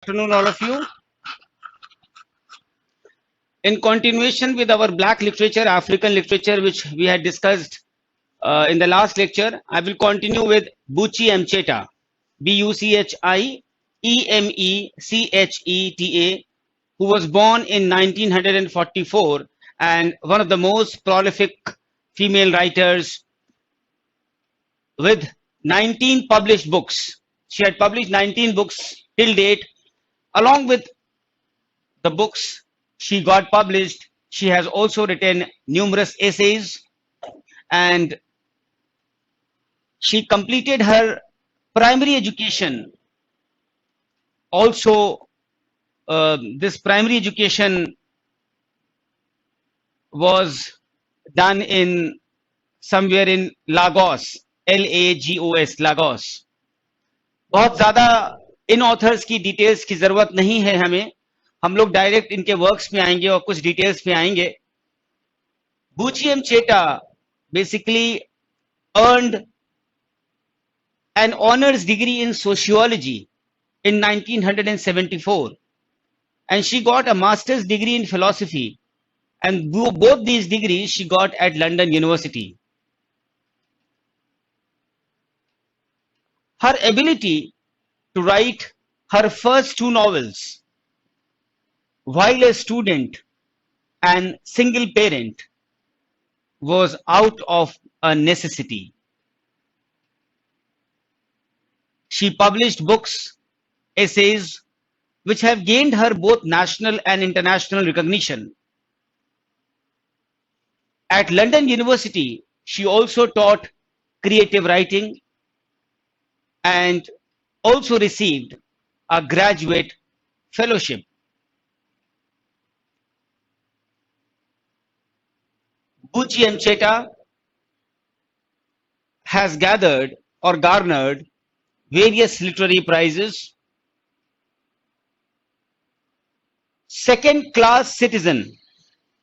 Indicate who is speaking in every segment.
Speaker 1: Afternoon, all of you. In continuation with our Black literature, African literature, which we had discussed in the last lecture, I will continue with Buchi Emcheta, Buchiemecheta, who was born in 1944 and one of the most prolific female writers with 19 published books. She had published 19 books till date. Along with the books she got published, she has also written numerous essays, and she completed her primary education. Also, this primary education was done in somewhere in Lagos, Lagos, Lagos. बहुत ज़्यादा इन authors की details की ज़रूरत नहीं है हमें, हम लोग डायरेक्ट इनके वर्क्स में आएंगे और कुछ डिटेल्स में आएंगे. Buchi Emcheta basically earned an honors degree in sociology in 1974, and she got a master's degree in philosophy, and both these degrees she got at London University. Her ability to write her first two novels while a student and single parent was out of a necessity. She published books, essays, which have gained her both national and international recognition. At London University, she also taught creative writing and also received a graduate fellowship. Buchi Emcheta has gathered or garnered various literary prizes. Second class citizen.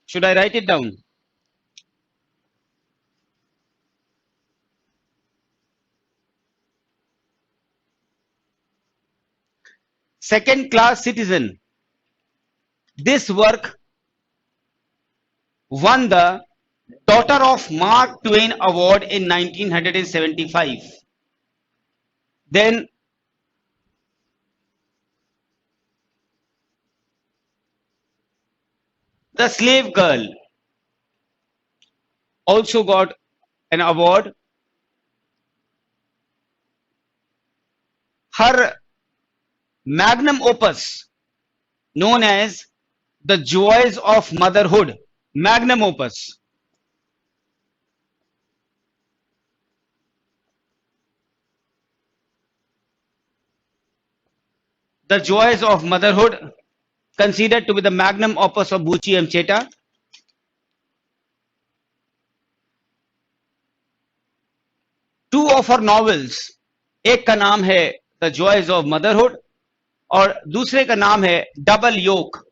Speaker 1: Should I write it down? Second class citizen. This work won the Daughter of Mark Twain Award in 1975. Then The Slave Girl also got an award. Her magnum opus, known as The Joys of Motherhood, magnum opus, The Joys of Motherhood, considered to be the magnum opus of Buchi Emcheta. Two of her novels, एक का नाम है The Joys of Motherhood और दूसरे का नाम है Double Yoke.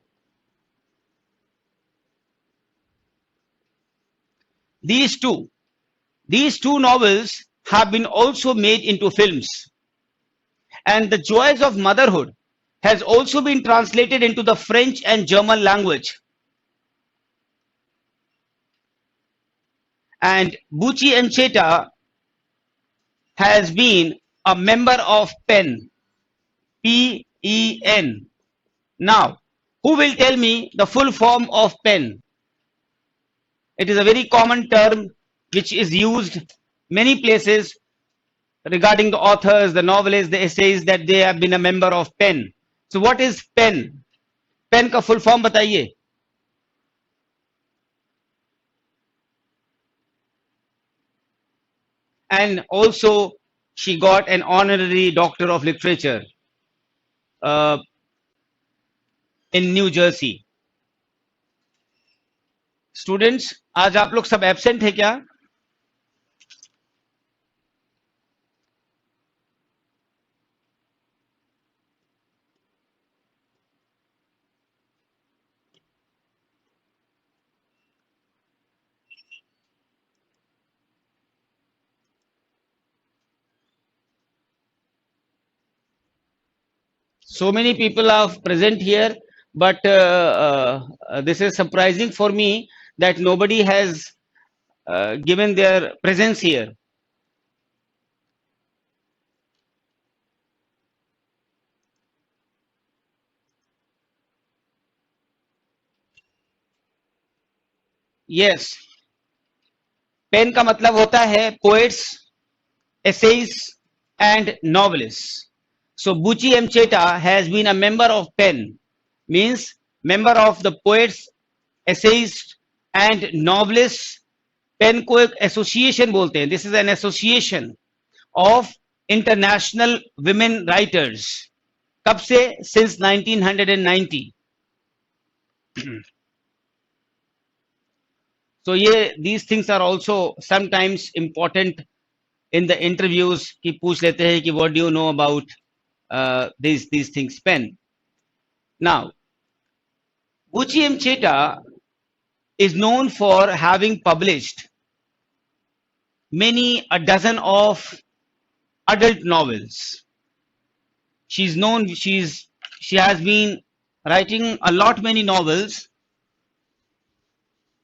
Speaker 1: These two novels have been also made into films, and The Joys of Motherhood has also been translated into the French and German language. And Buchi Emcheta has been a member of PEN, P-E-N. Now, who will tell me the full form of PEN? It is a very common term which is used many places regarding the authors, the novelists, the essays, that they have been a member of PEN. So what is PEN? PEN का full form बताइए. And also she got an honorary Doctor of Literature in New Jersey. Students, आज आप लोग सब absent है क्या? So many people are present here, but this is surprising for me that nobody has given their presence here. Yes, pen का मतलब होता है poets, essays and novelists. So Buchi M. Cheta has been a member of PEN, means member of the poets, essayists and novelists. PEN को एक association बोलते हैं. This is an association of international women writers. कब से? Since 1990. So these things are also sometimes important in the interviews कि पूछ लेते हैं कि what do you know about these things, PEN. Now, Buchi M. Cheta is known for having published a dozen of adult novels. She has been writing a lot many novels.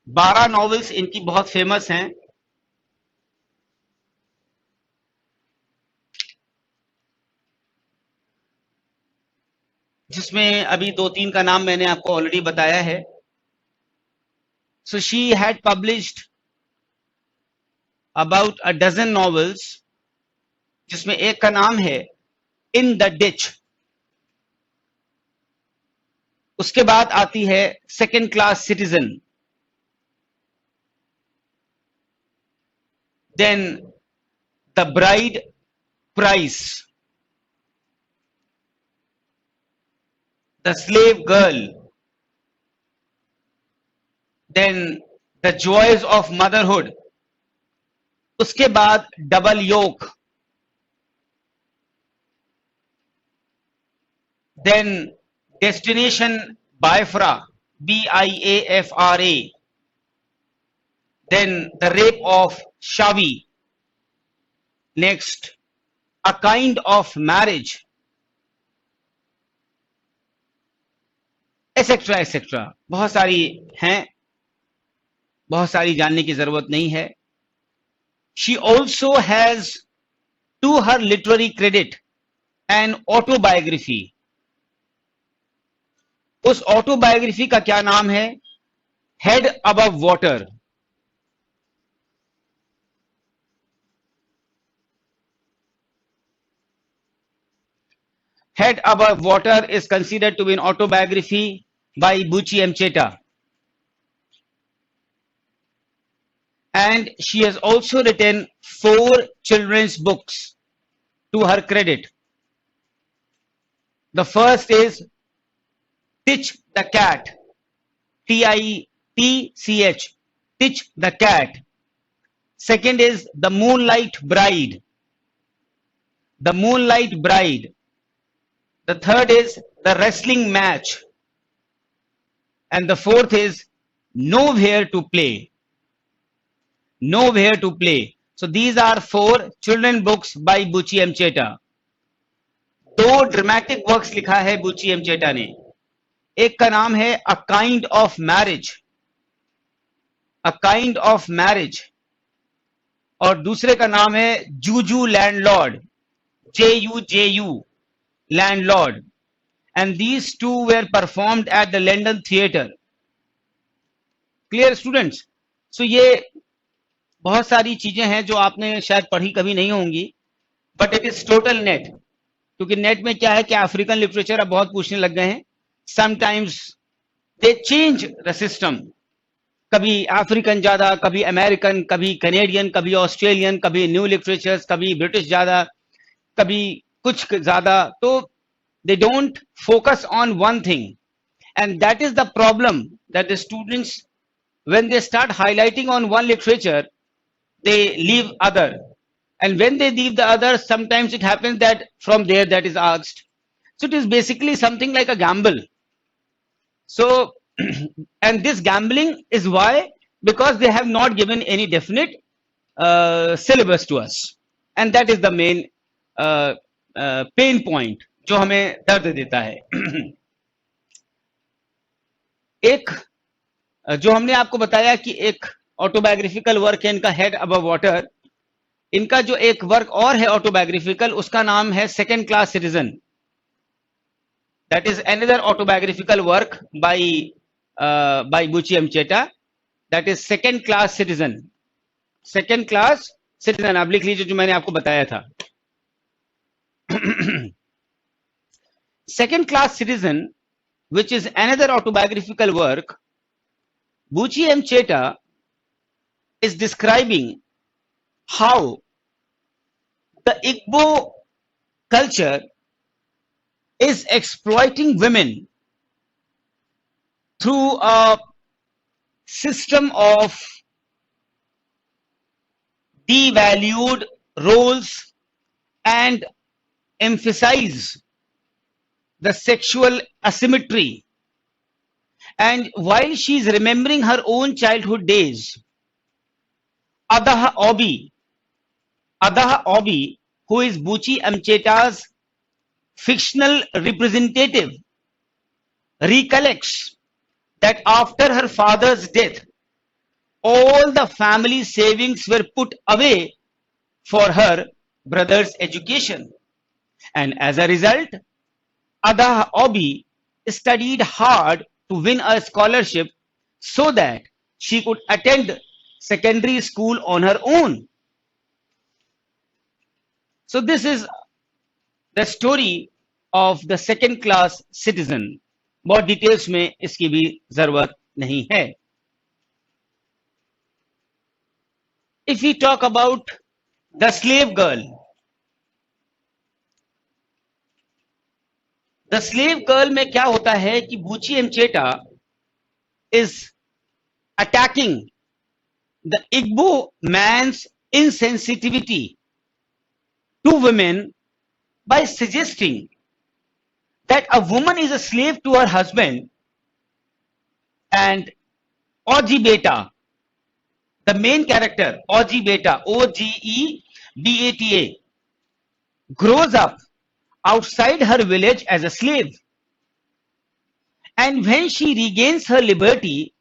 Speaker 1: 12 novels इनकी बहुत famous हैं. जिसमें अभी 2-3 का नाम मैंने आपको already बताया है. So she had published about a dozen novels, जिसमें एक का नाम है In the Ditch. उसके बाद आती है Second Class Citizen. Then The Bride Price. The Slave Girl. Then The Joys of Motherhood. उसके बाद Double Yoke. Then Destination Biafra, Biafra. Then The Rape of Shavi. Next, A Kind of Marriage, etc. etc. बहुत सारी हैं, बहुत सारी जानने की जरूरत नहीं है. She also has to her literary credit an autobiography. उस ऑटोबायोग्राफी का क्या नाम है? Head Above Water. Head Above Water is considered to be an autobiography by Buchi M. Cheta. And she has also written 4 children's books to her credit. The first is Titch the Cat, Titch, Titch the Cat. Second is The Moonlight Bride, The Moonlight Bride. The third is The Wrestling Match. And the fourth is Nowhere to Play. Nowhere to Play. So these are 4 children books by Buchi M. Cheta. 2 dramatic works लिखा है Buchi M. Cheta ने. एक का नाम है A Kind of Marriage, A Kind of Marriage, और दूसरे का नाम है Juju Landlord, Juju Landlord. And these 2 were performed at the London Theatre. Clear students? So ये बहुत सारी चीजें हैं जो आपने शायद पढ़ी कभी नहीं होंगी, but it is total net. क्योंकि नेट में क्या है कि अफ्रीकन लिटरेचर अब बहुत पूछने लग गए हैं. Sometimes they change the system. कभी अफ्रीकन ज्यादा, कभी अमेरिकन, कभी कैनेडियन, कभी ऑस्ट्रेलियन, कभी न्यू लिटरेचर्स, कभी ब्रिटिश ज्यादा, कभी कुछ ज्यादा. तो they don't focus on one thing, and that is the problem, that the students, when they start highlighting on one literature, they leave other, and when they leave the other, sometimes it happens that from there that is asked. So it is basically something like a gamble. So and this gambling is why, because they have not given any definite syllabus to us, and that is the main pain point जो हमें दर्द देता है। एक जो हमने आपको बताया कि एक ऑटोबायोग्राफिकल वर्क है इनका, हेड अबव वाटर, इनका जो एक वर्क और है ऑटोबायोग्राफिकल, उसका नाम है second class citizen. That is another autobiographical work by Buchi Emecheta, that is second class citizen. Second class citizen आप लिख लीजिए, जो मैंने आपको बताया था। Second class citizen, which is another autobiographical work, Buchi Mcheta is describing how the Igbo culture is exploiting women through a system of devalued roles and emphasize the sexual asymmetry. And while she is remembering her own childhood days, Adaha Obi, who is Buchi Amcheta's fictional representative, recollects that after her father's death, all the family savings were put away for her brother's education. And as a result, Adaha Obi studied hard to win a scholarship so that she could attend secondary school on her own. So this is the story of the second class citizen. बहुत details में इसकी भी जरूरत नहीं है. If we talk about the slave girl, the slave girl में क्या होता है कि बूची एमचेटा is attacking the Igbo man's insensitivity to women by suggesting that a woman is a slave to her husband, and Oji Beta, the main character, Oji Beta, Ogebeta, grows up outside her village as a slave. And when she regains her liberty,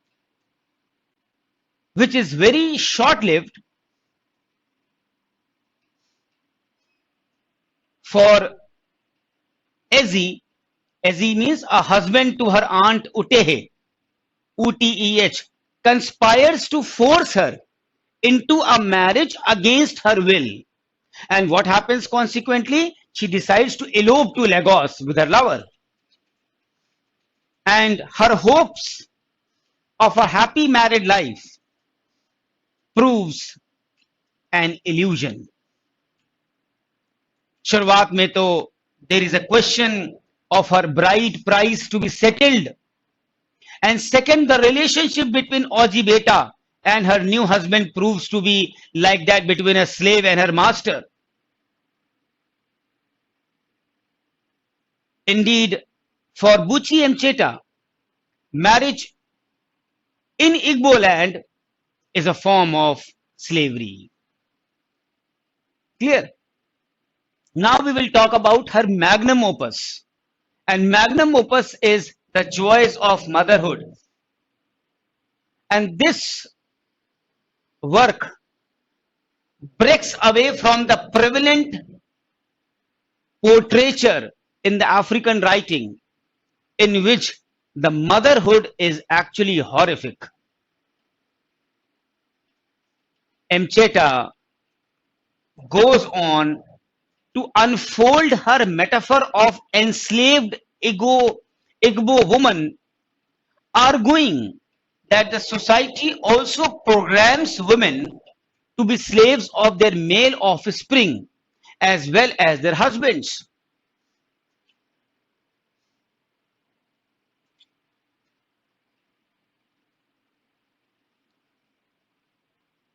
Speaker 1: which is very short-lived, for Ezi means a husband to her aunt Utehe, Uteh, conspires to force her into a marriage against her will. And what happens consequently? She decides to elope to Lagos with her lover. And her hopes of a happy married life proves an illusion. शुरुआत में तो there is a question of her bride price to be settled, and second, the relationship between Oji Beta and her new husband proves to be like that between a slave and her master. Indeed, for Buchi Mcheta, marriage in Igbo land is a form of slavery. Clear? Now we will talk about her magnum opus, and magnum opus is The Joys of Motherhood. And this work breaks away from the prevalent portraiture in the African writing, in which the motherhood is actually horrific. Mcheta goes on to unfold her metaphor of enslaved Igbo woman, arguing that the society also programs women to be slaves of their male offspring as well as their husbands.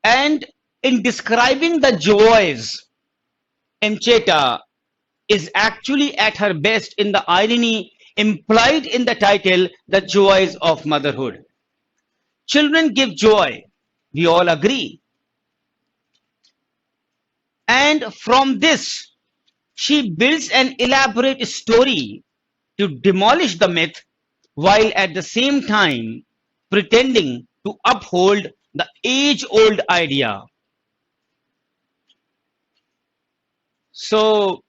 Speaker 1: And in describing the joys, Mcheta is actually at her best in the irony implied in the title, The Joys of Motherhood. Children give joy, we all agree. And from this, She builds an elaborate story to demolish the myth while at the same time pretending to uphold the age old idea. So,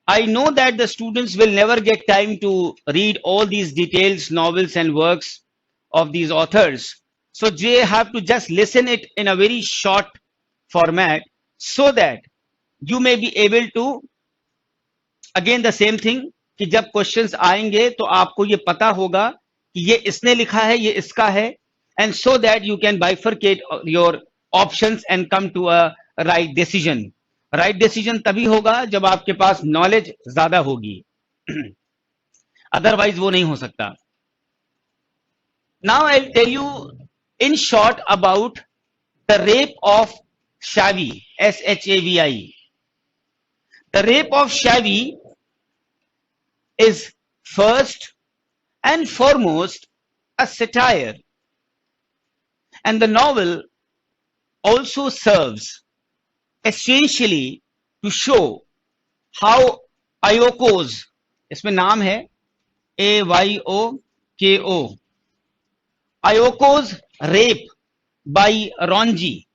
Speaker 1: I know that the students will never get time to read all these details, novels, and works of these authors. So, they have to just listen it in a very short format so that you may be able to again the same thing कि जब questions आएंगे तो आपको ये पता होगा कि ये इसने लिखा है ये इसका है and so that you can bifurcate your options and come to a right decision तभी होगा जब आपके पास नॉलेज ज्यादा होगी अदरवाइज वो नहीं हो सकता now I tell you in short about the rape of Shavi SHAVI. The rape of Shavi is first and foremost a satire, and the novel also serves essentially to show how Ayokos, इसमें नाम है AYOKO, Ayoko's rape by Ronji,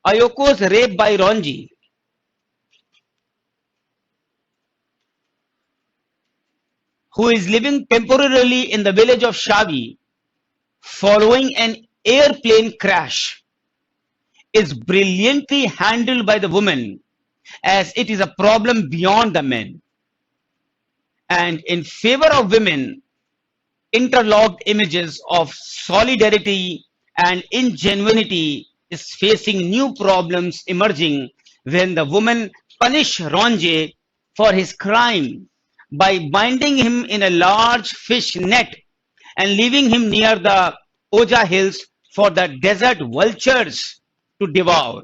Speaker 1: Ayoko's rape by Ronji, who is living temporarily in the village of Shavi following an airplane crash, is brilliantly handled by the woman as it is a problem beyond the men. And in favor of women, interlocked images of solidarity and ingenuity is facing new problems emerging when the woman punish Ronje for his crime by binding him in a large fish net and leaving him near the Oja Hills for the desert vultures to devour.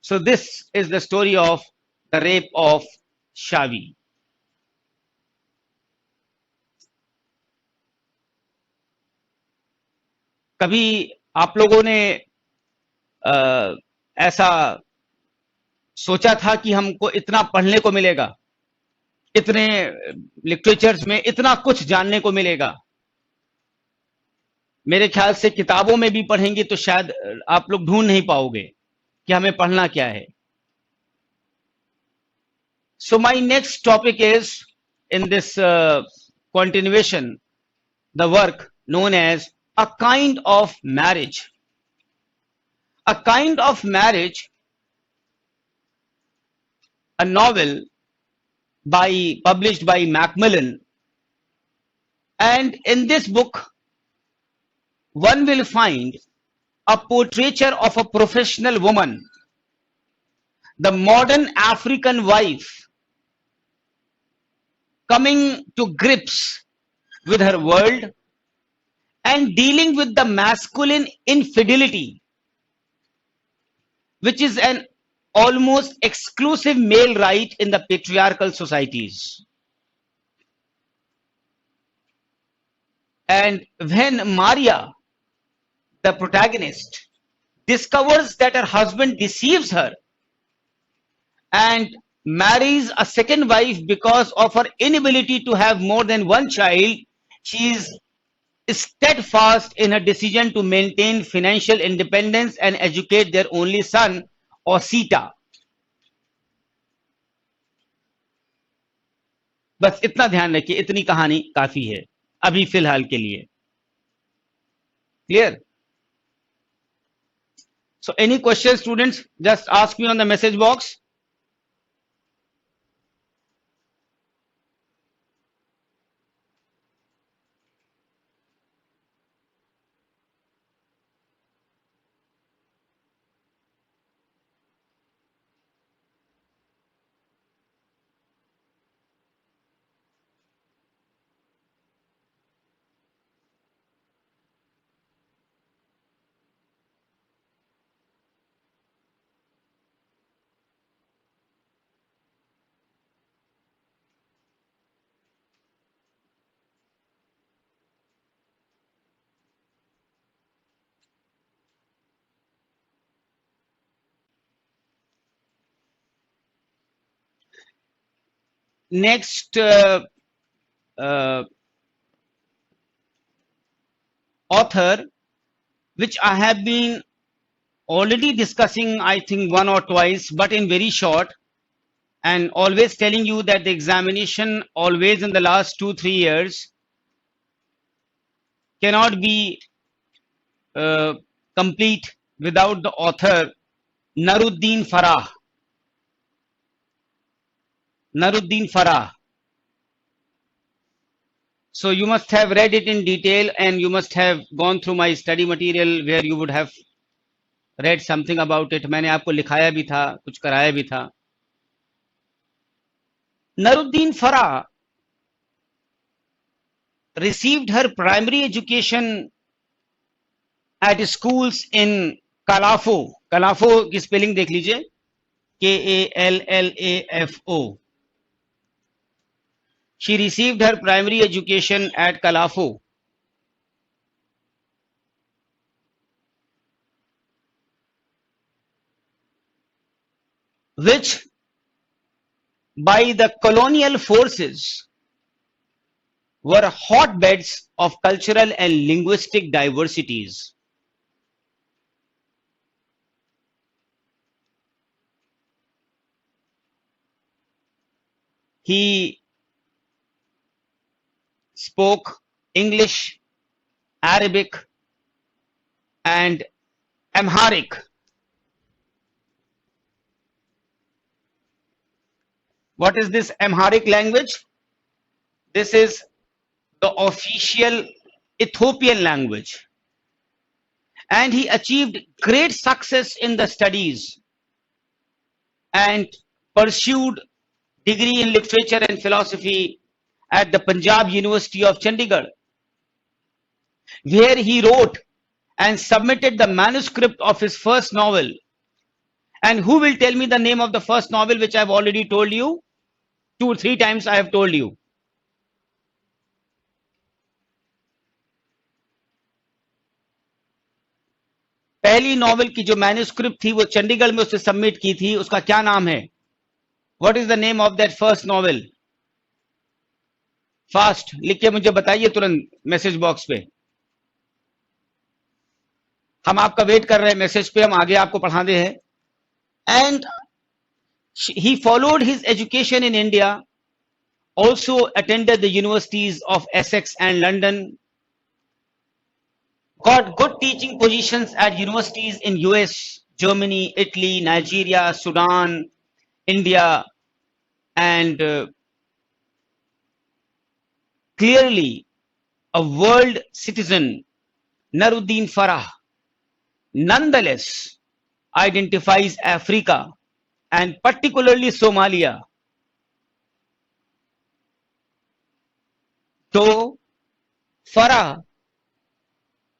Speaker 1: So this is the story of the rape of Shavi. कभी आप लोगों ने ऐसा सोचा था कि हमको इतना पढ़ने को मिलेगा, इतने लिटरेचर्स में इतना कुछ जानने को मिलेगा? मेरे ख्याल से किताबों में भी पढ़ेंगे तो शायद आप लोग ढूंढ नहीं पाओगे कि हमें पढ़ना क्या है. So my next topic is in this continuation, the work known as A Kind of Marriage. A Kind of Marriage, a novel published by Macmillan, and in this book one will find a portraiture of a professional woman, the modern African wife, coming to grips with her world and dealing with the masculine infidelity, which is an almost exclusive male right in the patriarchal societies. And when Maria, the protagonist, discovers that her husband deceives her and marries a second wife because of her inability to have more than one child, she is steadfast in her decision to maintain financial independence and educate their only son, Osita. बस इतना ध्यान रखिए, इतनी कहानी काफी है अभी फिलहाल के लिए. Clear? So any questions, students? Just ask me on the message box. next uh, author, which I have been already discussing, I think one or twice, but in very short, and always telling you that the examination always in the last 2-3 years cannot be uh, complete without the author Naruddin Farah. Naruddin Farah. So you must have read it in detail, and you must have gone through my study material where you would have read something about it. मैंने आपको लिखाया भी था, कुछ कराया भी था. Naruddin Farah received her primary education at schools in Kalafo. Kalafo की spelling देख लीजिए, Kallafo. She received her primary education at Kalafo. Which by the colonial forces were hotbeds of cultural and linguistic diversities. He spoke English, Arabic, and Amharic. What is this Amharic language? This is the official Ethiopian language. And he achieved great success in the studies and pursued degree in literature and philosophy at the Punjab University of Chandigarh, where he wrote and submitted the manuscript of his first novel. And who will tell me the name of the first novel, which I have already told you? 2 or 3 times I have told you. पहली novel की जो manuscript थी वो चंडीगढ़ में उसने submit की थी, उसका क्या नाम है? What is the name of that first novel? Fast लिख के मुझे बताइए तुरंत मैसेज बॉक्स पे. हम आपका वेट कर रहे हैं मैसेज पे, हम आगे आपको पढ़ा दे हैं. And he followed his education in India, also attended the universities of Essex and London, got good teaching positions at universities in US, Germany, Italy, Nigeria, Sudan, India, and clearly a world citizen, Naruddin Farah, nonetheless identifies Africa and particularly Somalia. Though Farah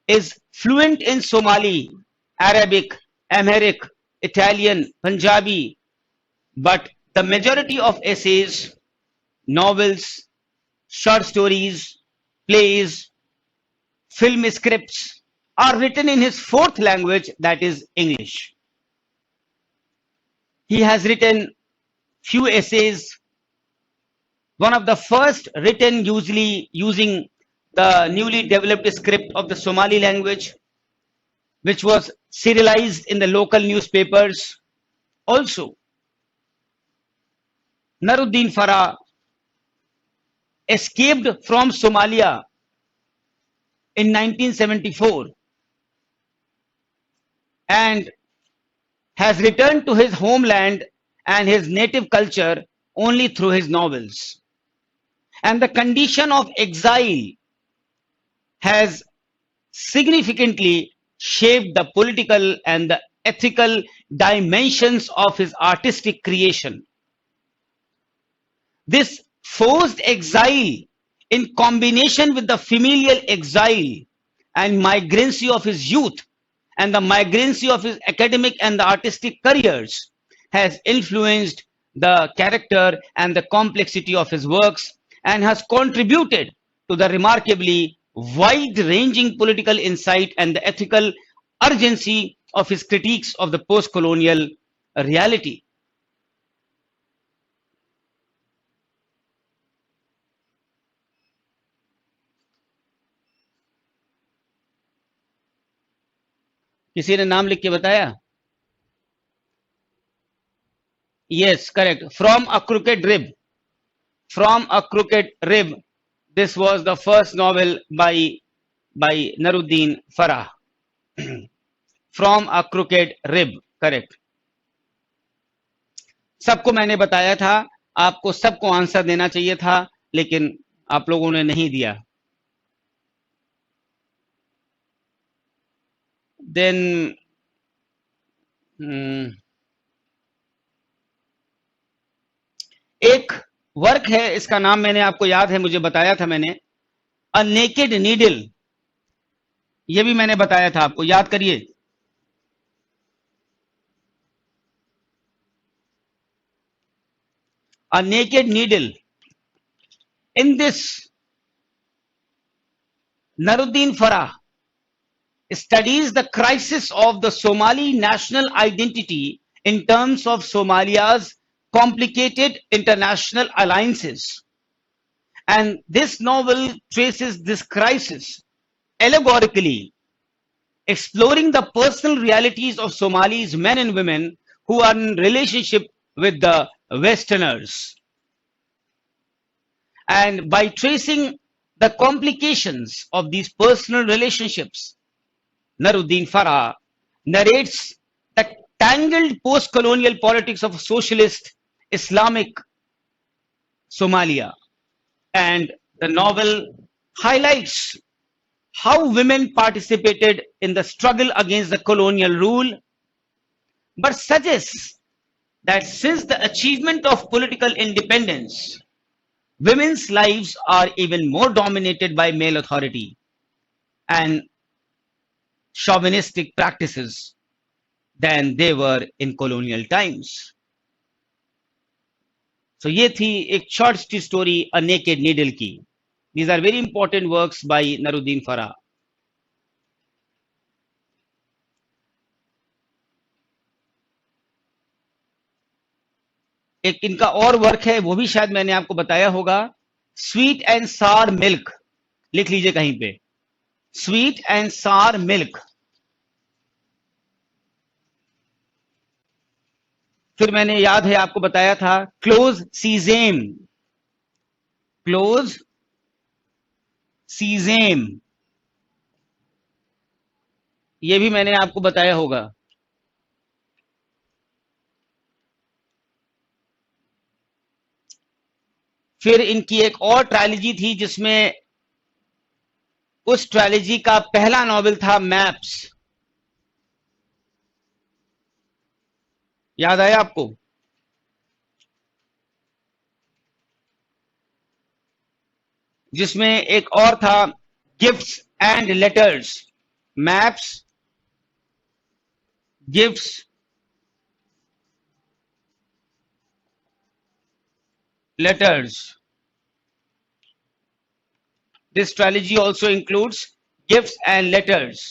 Speaker 1: is fluent in Somali, Arabic, Amharic, Italian, Punjabi, but the majority of essays, novels, short stories, plays, film scripts are written in his fourth language, that is English. He has written few essays, one of the first written usually using the newly developed script of the Somali language, which was serialized in the local newspapers. Also, Naruddin Farah escaped from Somalia in 1974 and has returned to his homeland and his native culture only through his novels. And the condition of exile has significantly shaped the political and the ethical dimensions of his artistic creation. This forced exile, in combination with the familial exile and migrancy of his youth and the migrancy of his academic and the artistic careers, has influenced the character and the complexity of his works and has contributed to the remarkably wide-ranging political insight and the ethical urgency of his critiques of the post-colonial reality. किसी ने नाम लिख के बताया? Yes, correct. From a Crooked Rib. From a Crooked Rib. This was the first novel by Naruddin Farah. From a Crooked Rib. Correct. सबको मैंने बताया था, आपको सबको आंसर देना चाहिए था, लेकिन आप लोगों ने नहीं दिया. Then एक वर्क है, इसका नाम मैंने आपको याद है, मुझे बताया था मैंने, अ नेकेड नीडल. ये भी मैंने बताया था आपको, याद करिए. A naked needle. In this, Naruddin Farah studies the crisis of the Somali national identity in terms of Somalia's complicated international alliances. And this novel traces this crisis allegorically, exploring the personal realities of Somalis men and women who are in relationship with the Westerners. And by tracing the complications of these personal relationships, Naruddin Farah narrates the tangled post-colonial politics of socialist Islamic Somalia. And the novel highlights how women participated in the struggle against the colonial rule, but suggests that since the achievement of political independence, women's lives are even more dominated by male authority and chauvinistic practices than they were in colonial times. So ये थी एक short story A Naked Needle की. These are very important works by Naruddin Farah. एक इनका और work है, वो भी शायद मैंने आपको बताया होगा, स्वीट एंड सार मिल्क. लिख लीजिए कहीं पे, स्वीट एंड सार मिल्क. फिर मैंने याद है आपको बताया था क्लोज सीजेम. क्लोज सीजेम, ये भी मैंने आपको बताया होगा. फिर इनकी एक और ट्रायलॉजी थी जिसमें उस ट्रायलॉजी का पहला नॉवेल था मैप्स. याद आया आपको? जिसमें एक और था gifts and letters. Maps, gifts, letters. This trilogy also includes gifts and letters.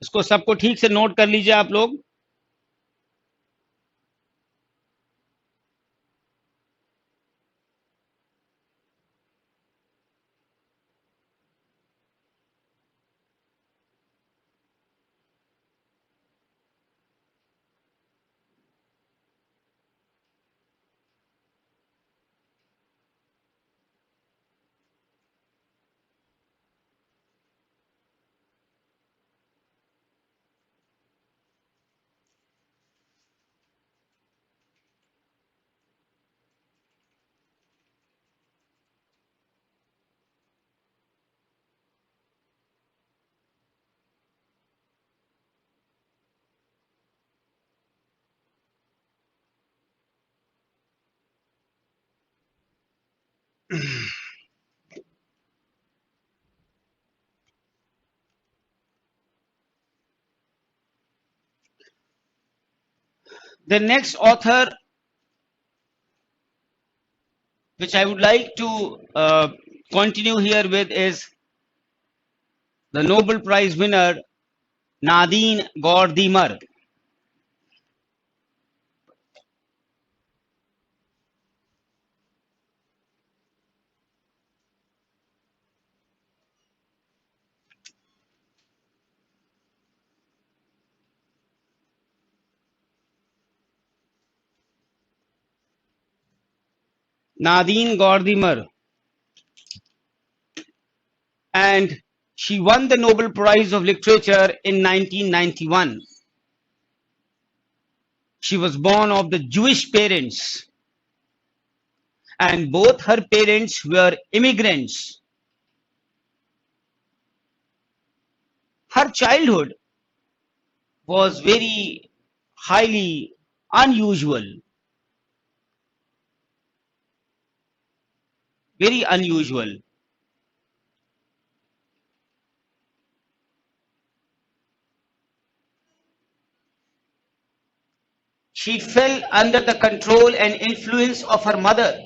Speaker 1: इसको सबको ठीक से नोट कर लीजिए आप लोग. The next author which I would like to continue here with is the Nobel Prize winner Nadine Gordimer. Nadine Gordimer, and she won the Nobel Prize of Literature in 1991. She was born of the Jewish parents, and both her parents were immigrants. Her childhood was very highly unusual, very unusual. She fell under the control and influence of her mother,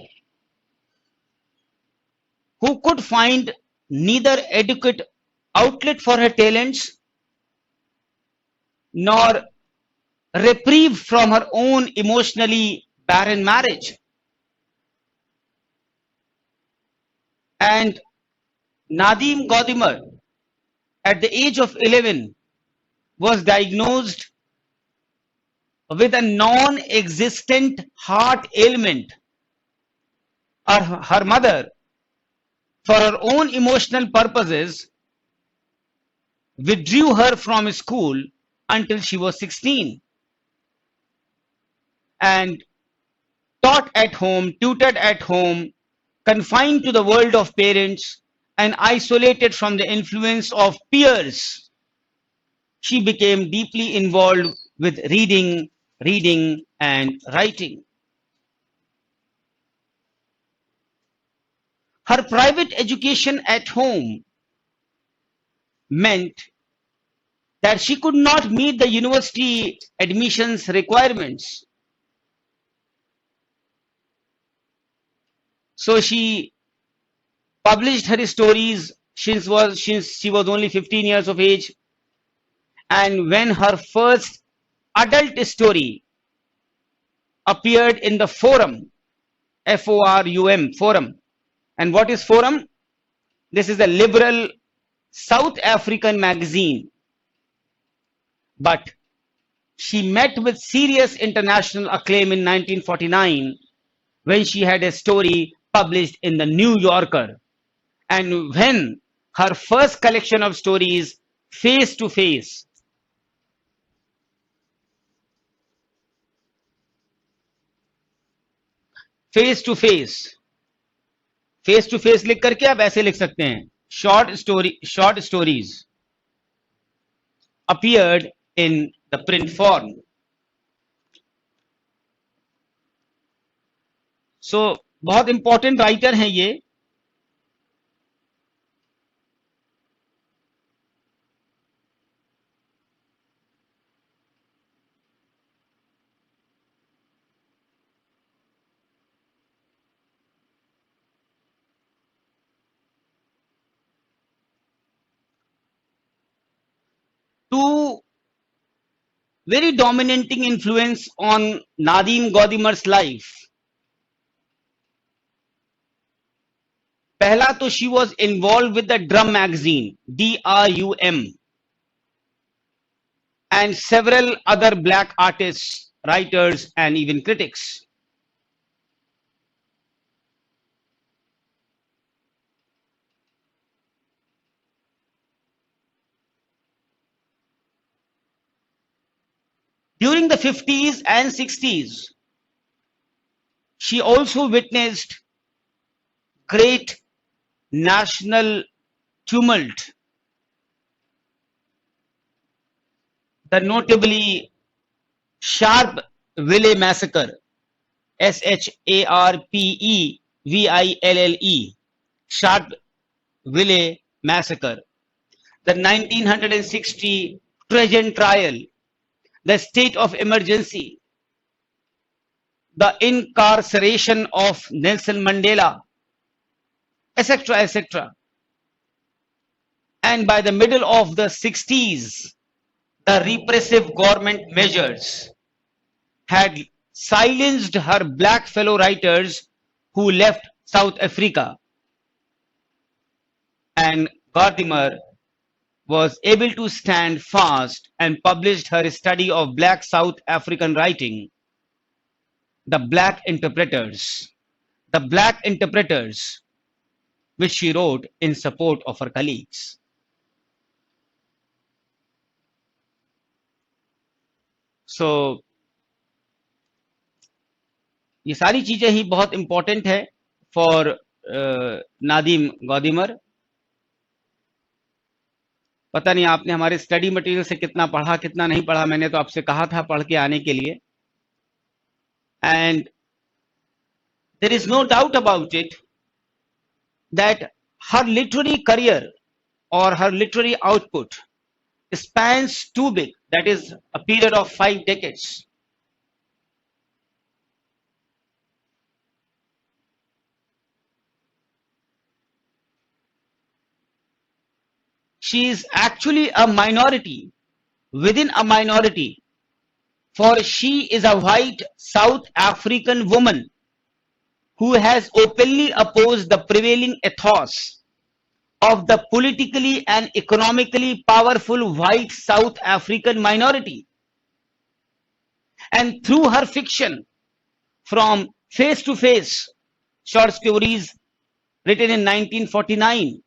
Speaker 1: who could find neither adequate outlet for her talents nor reprieve from her own emotionally barren marriage. And Nadim Godimer, at the age of 11, was diagnosed with a non-existent heart ailment. Her mother, for her own emotional purposes, withdrew her from school until she was 16 and taught at home, tutored at home, confined to the world of parents and isolated from the influence of peers. She became deeply involved with reading and writing. Her private education at home meant that she could not meet the university admissions requirements. So she published her stories since she was only 15 years of age, and when her first adult story appeared in the Forum, Forum, Forum. And what is Forum? This is a liberal South African magazine. But she met with serious international acclaim in 1949 when she had a story published in the New Yorker, and when her first collection of stories, Face to Face, face to face लिख करके आप ऐसे लिख सकते हैं, short stories appeared in the print form. So बहुत important writer हैं ये. Two very dominating influence on Nadine Godimer's life. पहला तो she was involved with the Drum magazine, DRUM, and several other black artists, writers, and even critics. During the 50s and 60s, she also witnessed great national tumult. The notably Sharpeville massacre, Sharpeville, Sharpeville massacre, the 1960 Trajan trial, the state of emergency, the incarceration of Nelson Mandela, etc., etc. And by the middle of the 60s, the repressive government measures had silenced her black fellow writers who left South Africa. And Gardiner was able to stand fast and published her study of black South African writing, The Black Interpreters. The Black Interpreters, which she wrote in support of her colleagues. So, ये सारी चीजें ही बहुत important है for Nadim गौदिमर. पता नहीं आपने हमारे study material से कितना पढ़ा कितना नहीं पढ़ा, मैंने तो आपसे कहा था पढ़ के आने के लिए. And there is no doubt about it that her literary career और her literary output spans too big, that is a period of 5 decades. She is actually a minority within a minority, for she is a white South African woman who has openly opposed the prevailing ethos of the politically and economically powerful white South African minority. And through her fiction, from Face to Face, short stories written in 1949,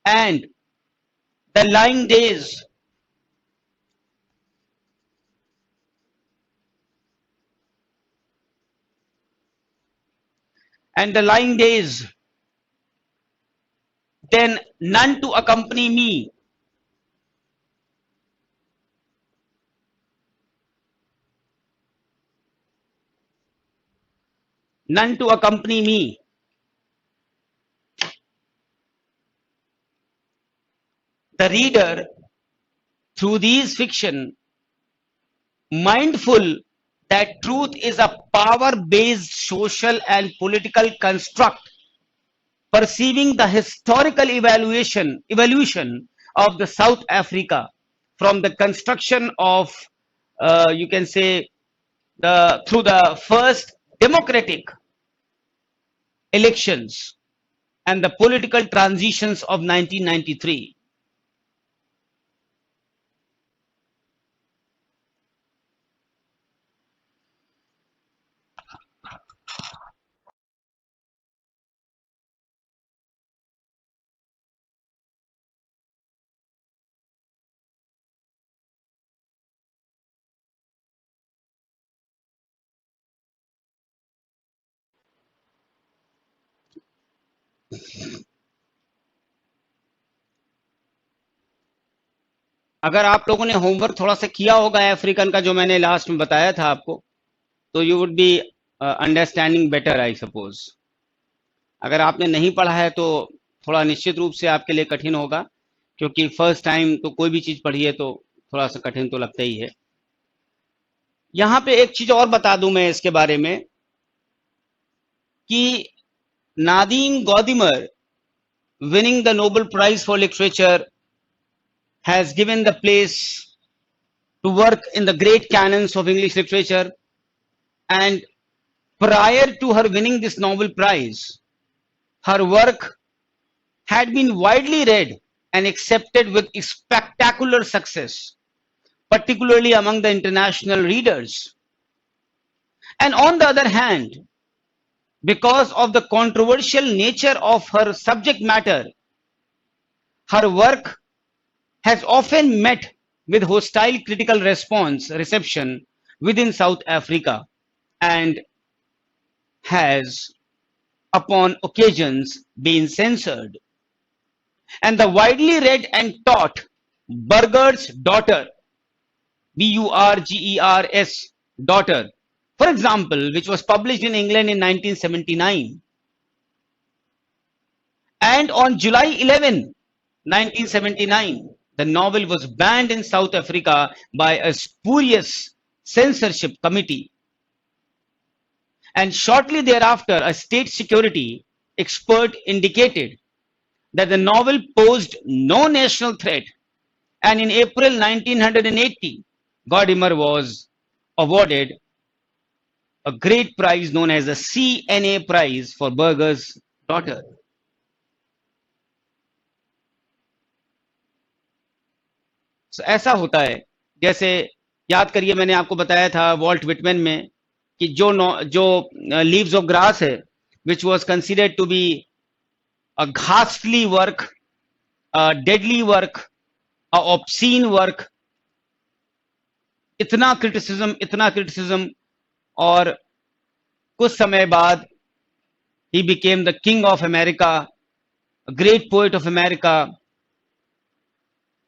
Speaker 1: and The Lying Days, then None to Accompany Me, None to Accompany Me, the reader, through these fiction, mindful that truth is a power-based social and political construct, perceiving the historical evolution of the South Africa from the construction of, you can say, through the first democratic elections and the political transitions of 1993. अगर आप लोगों ने homework थोड़ा सा किया होगा African का, जो मैंने लास्ट में बताया था आपको, तो you would be understanding better, I suppose. अगर आपने नहीं पढ़ा है तो थोड़ा निश्चित रूप से आपके लिए कठिन होगा, क्योंकि फर्स्ट टाइम तो कोई भी चीज पढ़ी है तो थोड़ा सा कठिन तो लगता ही है. यहां पे एक चीज और बता दूं मैं इसके बारे में कि नादीम गौदिमर winning the Nobel Prize for Literature has given the place to work in the great canons of English literature, and prior to her winning this Nobel Prize, her work had been widely read and accepted with spectacular success, particularly among the international readers. And on the other hand, because of the controversial nature of her subject matter, her work has often met with hostile critical reception within South Africa, and has upon occasions been censored. And the widely read and taught Burger's Daughter, Burgers Daughter, for example, which was published in England in 1979, and on July 11, 1979, the novel was banned in South Africa by a spurious censorship committee. And shortly thereafter, a state security expert indicated that the novel posed no national threat, and in April 1980, Godimer was awarded a great prize known as the CNA Prize for Berger's daughter. So, ऐसा होता है, जैसे याद करिए मैंने आपको बताया था वॉल्ट विटमैन में कि जो लीव्स ऑफ ग्रास है, which was considered to be a ghastly work, a deadly work, a obscene work, इतना क्रिटिसिज्म, और कुछ समय बाद he became the king of America, a great poet of America,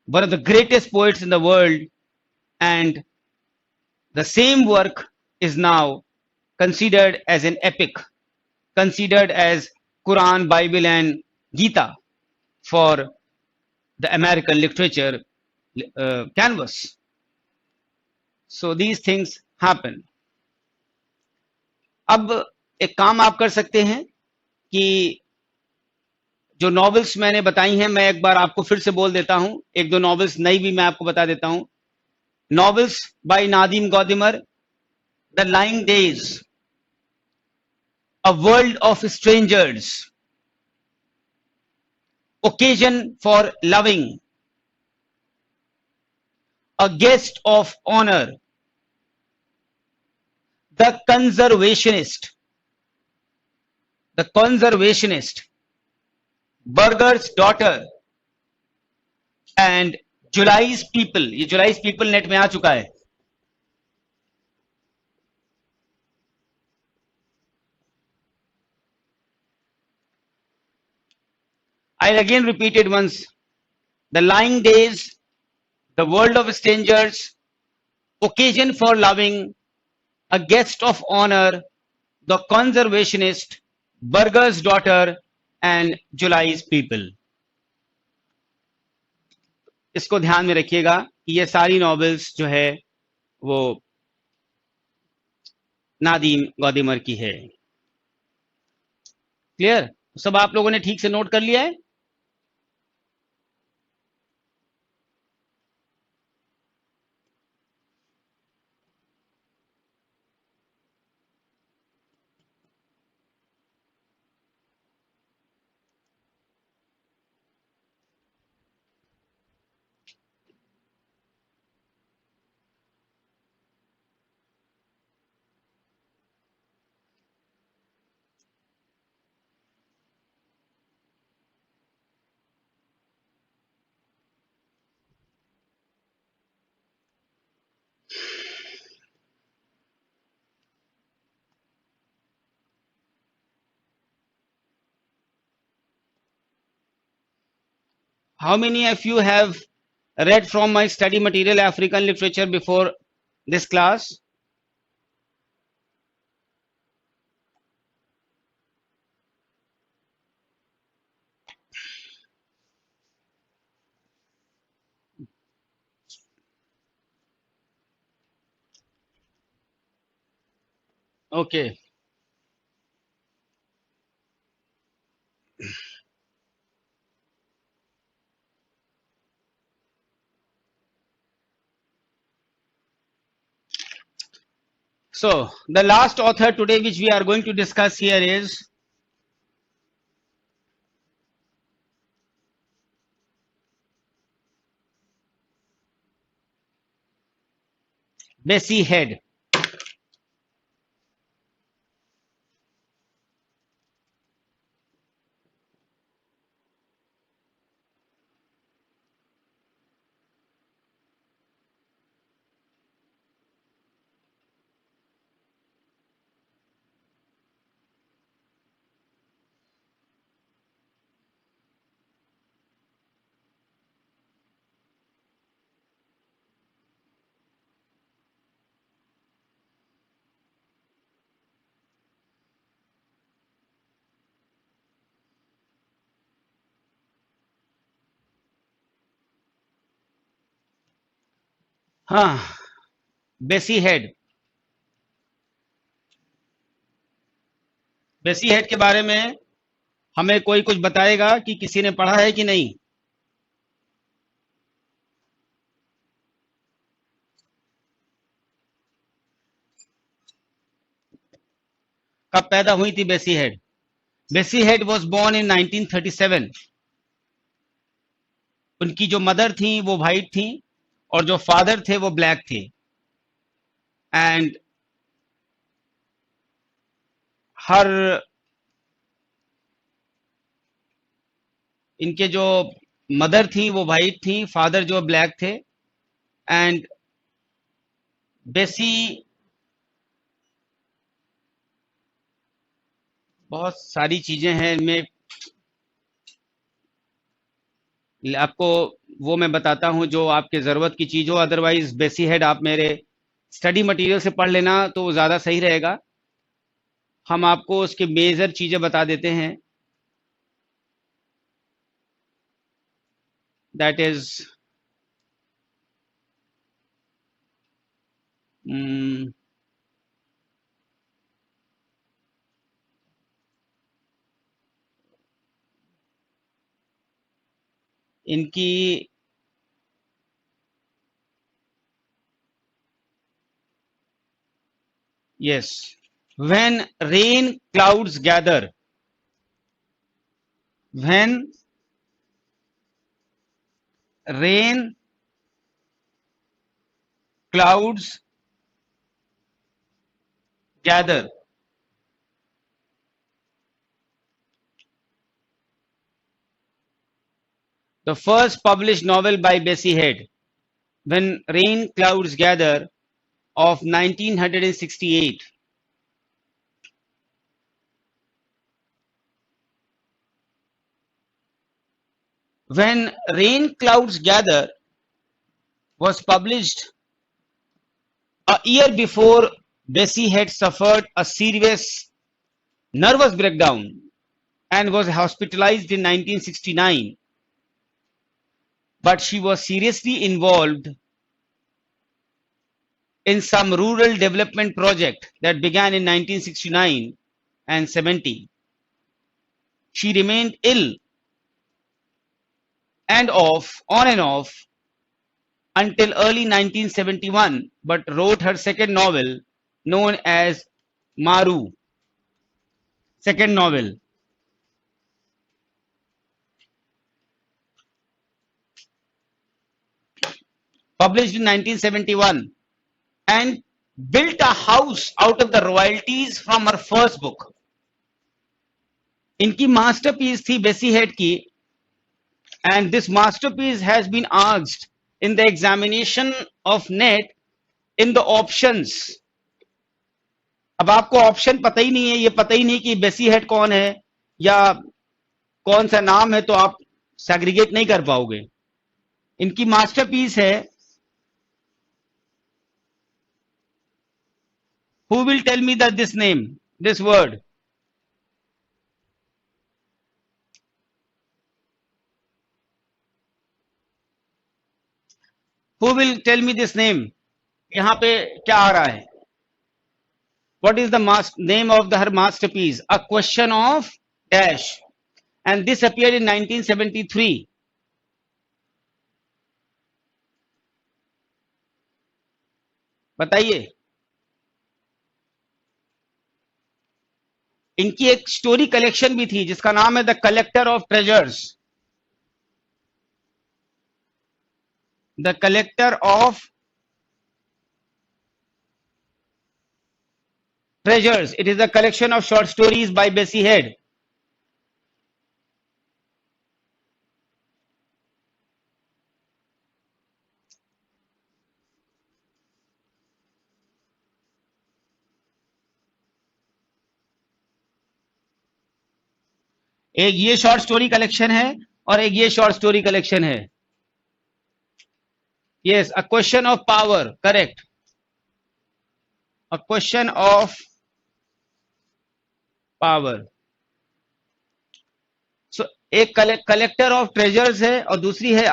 Speaker 1: one of the greatest poets in the world, and the same work is now considered as an epic, considered as Quran, Bible, and Gita for the American literature canvas. So these things happen. अब एक काम आप कर सकते हैं कि जो novels मैंने बताई हैं, मैं एक बार आपको फिर से बोल देता हूं, एक दो नॉवेल्स नई भी मैं आपको बता देता हूं. Novels by Nadine Gordimer, the lying days, a world of strangers, occasion for loving, a guest of honour, the conservationist, burger's daughter, and July's people. ये जुलाइज पीपल नेट में आ चुका है. I'll again repeat it once. The lying days, the world of strangers, occasion for loving, a guest of honor, the conservationist, burger's daughter, and July's people. इसको ध्यान में रखिएगा कि ये सारी नॉवेल्स जो है वो नादीम गौदिमर की है. क्लियर? सब आप लोगों ने ठीक से नोट कर लिया है? How many of you have read from my study material African literature before this class? Okay. So the last author today which we are going to discuss here is Bessie Head. हाँ, बेसी head. बेसी head के बारे में हमें कोई कुछ बताएगा कि किसी ने पढ़ा है कि नहीं? कब पैदा हुई थी बेसी हेड? बेसी हेड वॉज बोर्न इन 1937। उनकी जो मदर थी वो वाइट थी और जो फादर थे वो ब्लैक थे। एंड हर इनके जो मदर थी वो वाइट थी, फादर जो ब्लैक थे। एंड बेसी बहुत सारी चीजें हैं इनमें, आपको वो मैं बताता हूं जो आपके जरूरत की चीज हो। अदरवाइज बेसी हेड आप मेरे स्टडी मटेरियल से पढ़ लेना तो ज्यादा सही रहेगा। हम आपको उसके मेजर चीजें बता देते हैं। दैट इज इनकी yes, when rain clouds gather, when rain clouds gather, the first published novel by Bessie Head, When Rain Clouds Gather, of 1968. When Rain Clouds Gather was published a year before, Bessie had suffered a serious nervous breakdown and was hospitalized in 1969. But she was seriously involved in some rural development project that began in 1969 and 70. She remained ill and off, on and off, until early 1971, but wrote her second novel known as Maru. Second novel. Published in 1971, and built a house out of the royalties from her first book. इनकी masterpiece थी बेसी head की, and this masterpiece has been asked in the examination of NET in the options. अब आपको option पता ही नहीं है, ये पता ही नहीं कि बेसी हेड कौन है या कौन सा नाम है, तो आप सेग्रीगेट नहीं कर पाओगे। इनकी मास्टरपीस है। Who will tell me that this name, this word? Who will tell me this name? यहाँ पे क्या आ रहा है? What is the name of her masterpiece? A Question of Dash, and this appeared in 1973. बताइए। इनकी एक story collection भी थी जिसका नाम है the collector of treasures. The collector of treasures, it is a collection of short stories by Bessie Head. एक ये शॉर्ट स्टोरी कलेक्शन है और एक ये शॉर्ट स्टोरी कलेक्शन है। Yes, a question of power, correct. A question of power. So एक collector of treasures है और दूसरी है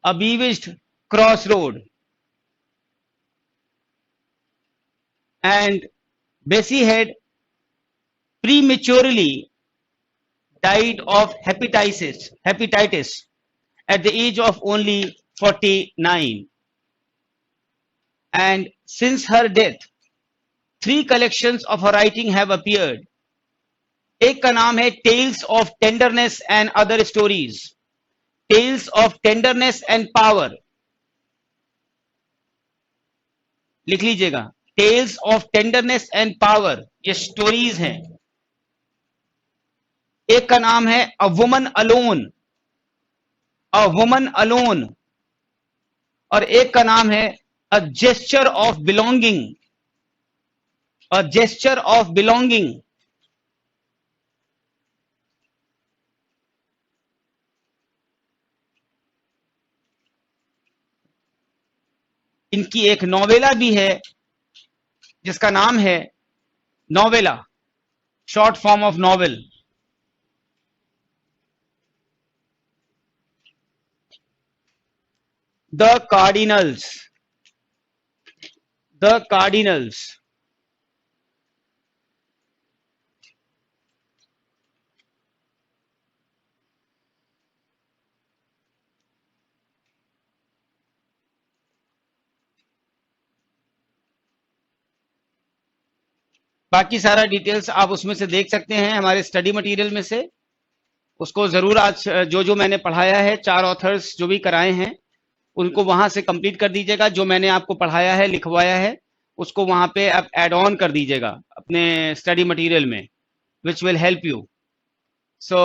Speaker 1: a bewitched crossroad. And Bessie Head prematurely died of hepatitis at the age of only 49. And since her death, 3 collections of her writing have appeared. एक का नाम है tales of tenderness and other stories, tales of tenderness and power, लिख लीजिएगा, tales of tenderness and power, ये stories हैं। एक का नाम है a woman alone, a woman alone, और एक का नाम है a gesture of belonging, a gesture of belonging. इनकी एक नोवेला भी है जिसका नाम है novella, short form of novel. The cardinals, the cardinals. बाकी सारा डिटेल्स आप उसमें से देख सकते हैं हमारे स्टडी मटेरियल में से। उसको जरूर आज जो जो मैंने पढ़ाया है, 4 ऑथर्स जो भी कराए हैं, उनको वहां से कंप्लीट कर दीजिएगा। जो मैंने आपको पढ़ाया है, लिखवाया है, उसको वहां पे आप ऐड ऑन कर दीजिएगा अपने स्टडी मटेरियल में, विच विल हेल्प यू। सो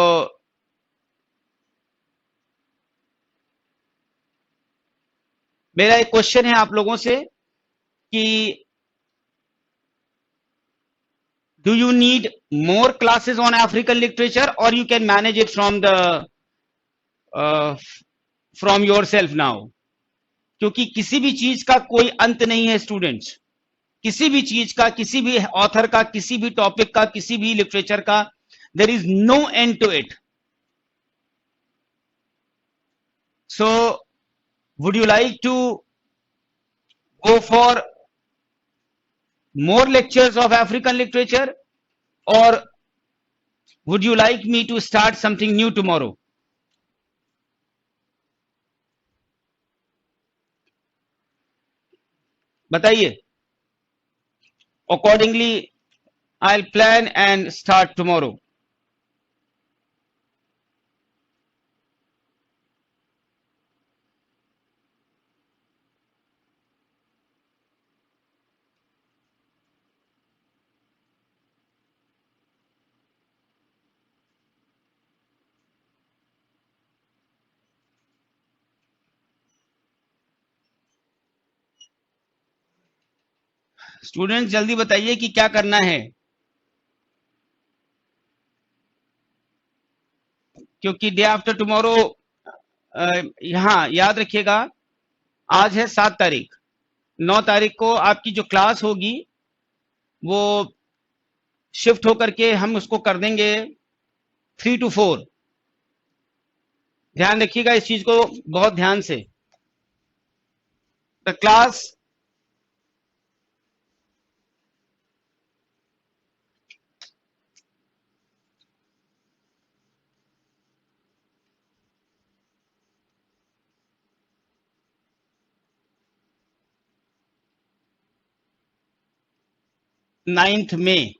Speaker 1: मेरा एक क्वेश्चन है आप लोगों से कि do you need more classes on African literature, or you can manage it from the from yourself now? क्योंकि किसी भी चीज का कोई अंत नहीं है स्टूडेंट्स, किसी भी चीज का, किसी भी ऑथर का, किसी भी टॉपिक का, किसी भी लिटरेचर का, there is no end to it. So would you like to go for more lectures of African literature, or would you like me to start something new tomorrow? बताइए। Accordingly, I'll plan and start tomorrow. Students जल्दी बताइए कि क्या करना है, क्योंकि day after tomorrow, यहां याद रखिएगा, आज है 7 तारीख, 9 तारीख को आपकी जो क्लास होगी वो शिफ्ट होकर के हम उसको कर देंगे 3 to 4। ध्यान रखिएगा इस चीज को बहुत ध्यान से। द क्लास नाइन्थ में,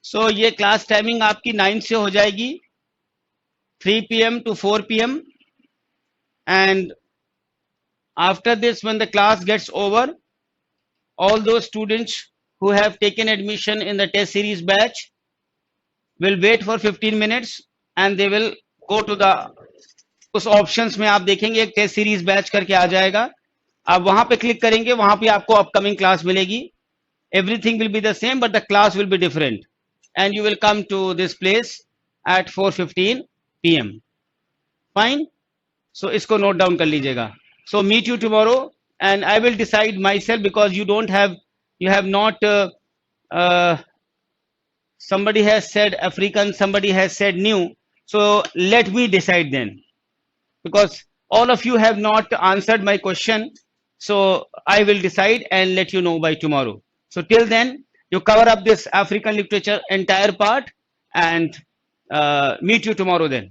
Speaker 1: सो ये क्लास टाइमिंग आपकी 9 से हो जाएगी, 3 PM to 4 PM, and after this, when the class gets over, all those students who have taken admission in the test series batch will wait for 15 minutes and they will go to the, उस options में आप देखेंगे एक test series batch करके आ जाएगा, आप वहां पे क्लिक करेंगे, वहां पे आपको अपकमिंग क्लास मिलेगी। Everything will be the same but the class will be different. and you will come to this place at 4:15 p.m. Fine. So इसको note down कर लीजिएगा. So meet you tomorrow, and I will decide myself, because you have not. Uh, Somebody has said African, somebody has said new. So let me decide then, because all of you have not answered my question. So I will decide and let you know by tomorrow. So till then, you cover up this African literature entire part, and meet you tomorrow then.